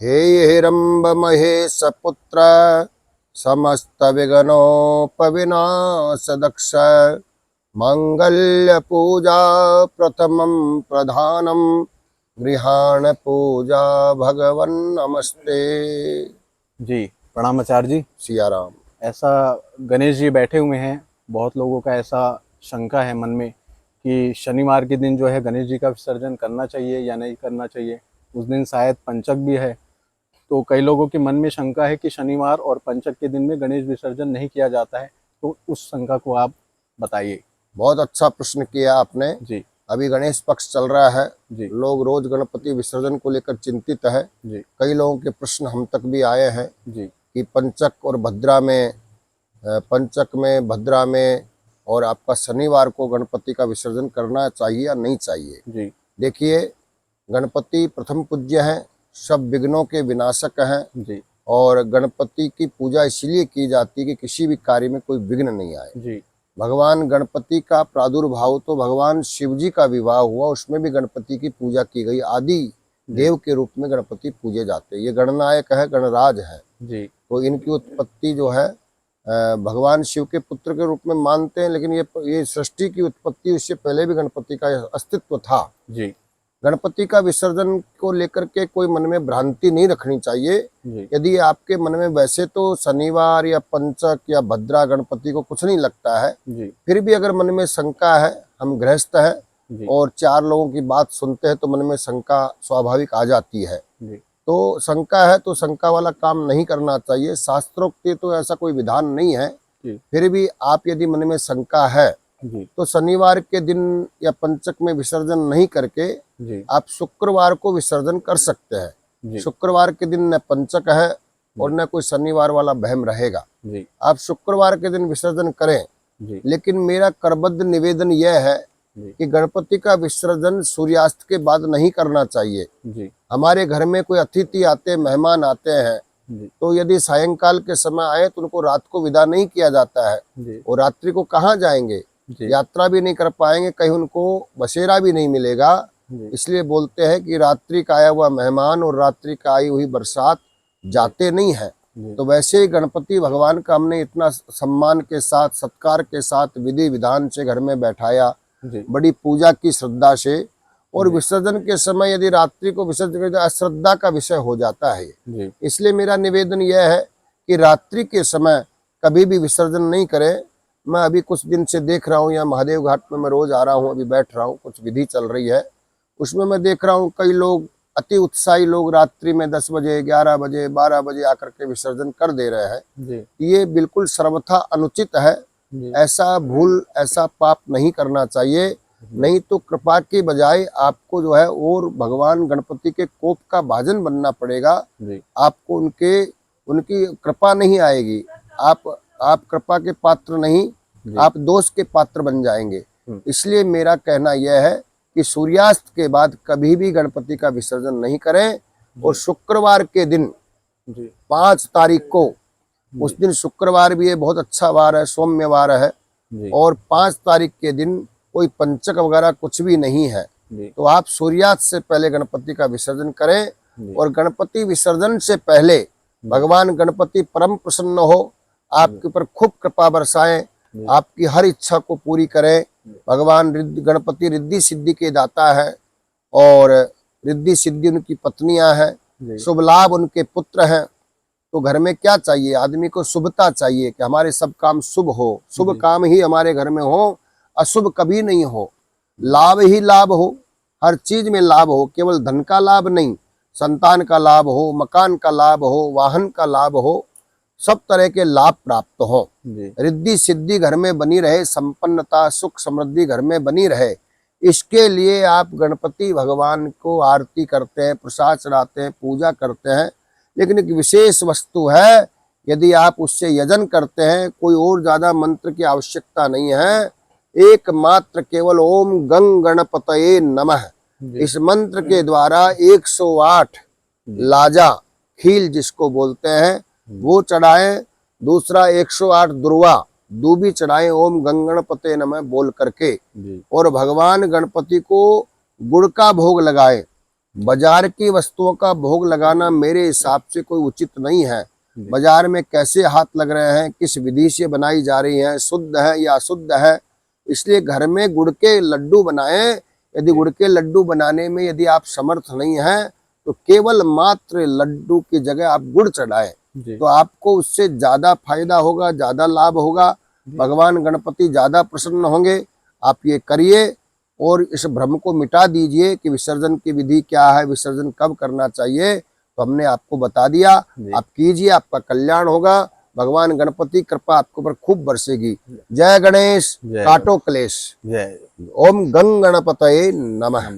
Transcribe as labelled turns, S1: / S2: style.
S1: हे हिरंब महेश पुत्र समस्त विघ्नोपविनाश दक्ष मंगल्य पूजा प्रथमं प्रधानम गृहाण पूजा भगवन नमस्ते।
S2: जी प्रणाम आचार्य जी।
S1: सियाराम।
S2: ऐसा गणेश जी बैठे हुए हैं, बहुत लोगों का ऐसा शंका है मन में कि शनिवार के दिन जो है गणेश जी का विसर्जन करना चाहिए या नहीं करना चाहिए। उस दिन शायद पंचक भी है, तो कई लोगों के मन में शंका है कि शनिवार और पंचक के दिन में गणेश विसर्जन नहीं किया जाता है, तो उस शंका को आप बताइए।
S1: बहुत अच्छा प्रश्न किया आपने
S2: जी
S1: अभी गणेश पक्ष चल रहा है,
S2: जी
S1: लोग रोज गणपति विसर्जन को लेकर चिंतित है।
S2: जी
S1: कई लोगों के प्रश्न हम तक भी आए हैं
S2: जी
S1: कि पंचक और भद्रा में पंचक में भद्रा में और आपका शनिवार को गणपति का विसर्जन करना चाहिए या नहीं चाहिए।
S2: जी
S1: देखिए, गणपति प्रथम पूज्य हैं, सब विघ्नों के विनाशक हैं
S2: जी
S1: और गणपति की पूजा इसलिए की जाती है कि किसी भी कार्य में कोई विघ्न नहीं आए।
S2: जी
S1: भगवान गणपति का प्रादुर्भाव तो भगवान शिव जी का विवाह हुआ, उसमें भी गणपति की पूजा की गई। आदि देव के रूप में गणपति पूजे जाते हैं। ये गणनायक है, गणराज है,
S2: जी
S1: तो इनकी उत्पत्ति जो है भगवान शिव के पुत्र के रूप में मानते हैं। लेकिन ये सृष्टि की उत्पत्ति, उससे पहले भी गणपति का अस्तित्व था।
S2: जी
S1: गणपति का विसर्जन को लेकर के कोई मन में भ्रांति नहीं रखनी चाहिए।
S2: जी
S1: यदि आपके मन में वैसे तो शनिवार या पंचक या भद्रा गणपति को कुछ नहीं लगता है,
S2: जी
S1: फिर भी अगर मन में शंका है, हम गृहस्थ हैं
S2: जी
S1: और चार लोगों की बात सुनते हैं तो मन में शंका स्वाभाविक आ जाती है।
S2: जी
S1: तो शंका है तो शंका वाला काम नहीं करना चाहिए। शास्त्रोक्त तो ऐसा कोई विधान नहीं है,
S2: जी
S1: फिर भी आप यदि मन में शंका है
S2: जी
S1: तो शनिवार के दिन या पंचक में विसर्जन नहीं करके
S2: जी
S1: आप शुक्रवार को विसर्जन कर सकते हैं।
S2: जी
S1: शुक्रवार के दिन न पंचक है और न कोई शनिवार वाला वहम रहेगा।
S2: जी
S1: आप शुक्रवार के दिन विसर्जन करें,
S2: जी
S1: लेकिन मेरा करबद्ध निवेदन यह है
S2: जी
S1: कि गणपति का विसर्जन सूर्यास्त के बाद नहीं करना चाहिए।
S2: जी
S1: हमारे घर में कोई अतिथि आते, मेहमान आते हैं,
S2: जी
S1: तो यदि सायंकाल के समय आए तो उनको रात को विदा नहीं किया जाता है।
S2: जी
S1: और रात्रि को कहाँ जाएंगे,
S2: जी
S1: यात्रा भी नहीं कर पाएंगे, कहीं उनको बसेरा भी नहीं मिलेगा।
S2: जी
S1: इसलिए बोलते हैं कि रात्रि का आया हुआ मेहमान और रात्रि का आई हुई बरसात जाते नहीं है।
S2: जी
S1: तो वैसे ही गणपति भगवान का हमने इतना सम्मान के साथ, सत्कार के साथ, विधि विधान से घर में बैठाया,
S2: जी
S1: बड़ी पूजा की श्रद्धा से, और विसर्जन के समय यदि रात्रि को विसर्जन कर दिया, अश्रद्धा का विषय हो जाता है।
S2: जी
S1: इसलिए मेरा निवेदन यह है कि रात्रि के समय कभी भी विसर्जन नहीं करें। मैं अभी कुछ दिन से देख रहा हूँ, यहाँ महादेव घाट में मैं रोज आ रहा हूँ, अभी बैठ रहा हूँ, कुछ विधि चल रही है, उसमें मैं देख रहा हूँ कई लोग, अति उत्साही लोग रात्रि में 10 बजे, 11 बजे, 12 बजे आकर के विसर्जन कर दे रहे हैं।
S2: जी
S1: ये बिल्कुल सर्वथा अनुचित है।
S2: जी
S1: ऐसा भूल, ऐसा पाप नहीं करना चाहिए। नहीं तो कृपा के बजाय आपको जो है और भगवान गणपति के कोप का भाजन बनना पड़ेगा।
S2: जी
S1: आपको उनकी कृपा नहीं आएगी, आप कृपा के पात्र नहीं, आप दोष के पात्र बन जाएंगे। इसलिए मेरा कहना यह है कि सूर्यास्त के बाद कभी भी गणपति का विसर्जन नहीं करें। और शुक्रवार के दिन
S2: जी
S1: 5 तारीख को, उस दिन शुक्रवार भी है, बहुत अच्छा वार है, सौम्यवार है,
S2: जी
S1: और 5 तारीख के दिन कोई पंचक वगैरह कुछ भी नहीं है।
S2: जी
S1: तो आप सूर्यास्त से पहले गणपति का विसर्जन करें।
S2: जी
S1: और गणपति विसर्जन से पहले भगवान गणपति परम प्रसन्न हो, आपके ऊपर खूब कृपा बरसाएं, आपकी हर इच्छा को पूरी करें। भगवान गणपति रिद्धि सिद्धि के दाता है और रिद्धि सिद्धि उनकी पत्नियां हैं, शुभ लाभ उनके पुत्र हैं। तो घर में क्या चाहिए, आदमी को शुभता चाहिए कि हमारे सब काम शुभ हो, शुभ काम ही हमारे घर में हो, अशुभ कभी नहीं हो, लाभ ही लाभ हो, हर चीज में लाभ हो, केवल धन का लाभ नहीं, संतान का लाभ हो, मकान का लाभ हो, वाहन का लाभ हो, सब तरह के लाभ प्राप्त हो, रिद्धि सिद्धि घर में बनी रहे, संपन्नता सुख समृद्धि घर में बनी रहे। इसके लिए आप गणपति भगवान को आरती करते हैं, प्रसाद चढ़ाते हैं, पूजा करते हैं। लेकिन एक विशेष वस्तु है, यदि आप उससे यजन करते हैं, कोई और ज्यादा मंत्र की आवश्यकता नहीं है, एकमात्र केवल ओम गंग गणपतये नमः, इस मंत्र के द्वारा 108 लाजा खील जिसको बोलते हैं वो चढ़ाएं। दूसरा 108 दुर्वा दूबी चढ़ाएं ओम गंग गणपतये नमः बोल करके। और भगवान गणपति को गुड़ का भोग लगाएं। बाजार की वस्तुओं का भोग लगाना मेरे हिसाब से कोई उचित नहीं है। बाजार में कैसे हाथ लग रहे हैं, किस विधि से बनाई जा रही है, शुद्ध है या अशुद्ध है, इसलिए घर में गुड़ के लड्डू बनाएं। यदि गुड़ के लड्डू बनाने में यदि आप समर्थ नहीं हैं तो केवल मात्र लड्डू की जगह आप गुड़ चढ़ाएं,
S2: जी
S1: तो आपको उससे ज्यादा फायदा होगा, ज्यादा लाभ होगा, भगवान गणपति ज्यादा प्रसन्न होंगे। आप ये करिए और इस भ्रम को मिटा दीजिए कि विसर्जन की विधि क्या है, विसर्जन कब करना चाहिए, तो हमने आपको बता दिया। आप कीजिए, आपका कल्याण होगा, भगवान गणपति कृपा आपके ऊपर खूब बरसेगी। जय गणेश,
S2: जय
S1: काटो क्लेश।
S2: जय
S1: ओम गंग गणपतये नमः।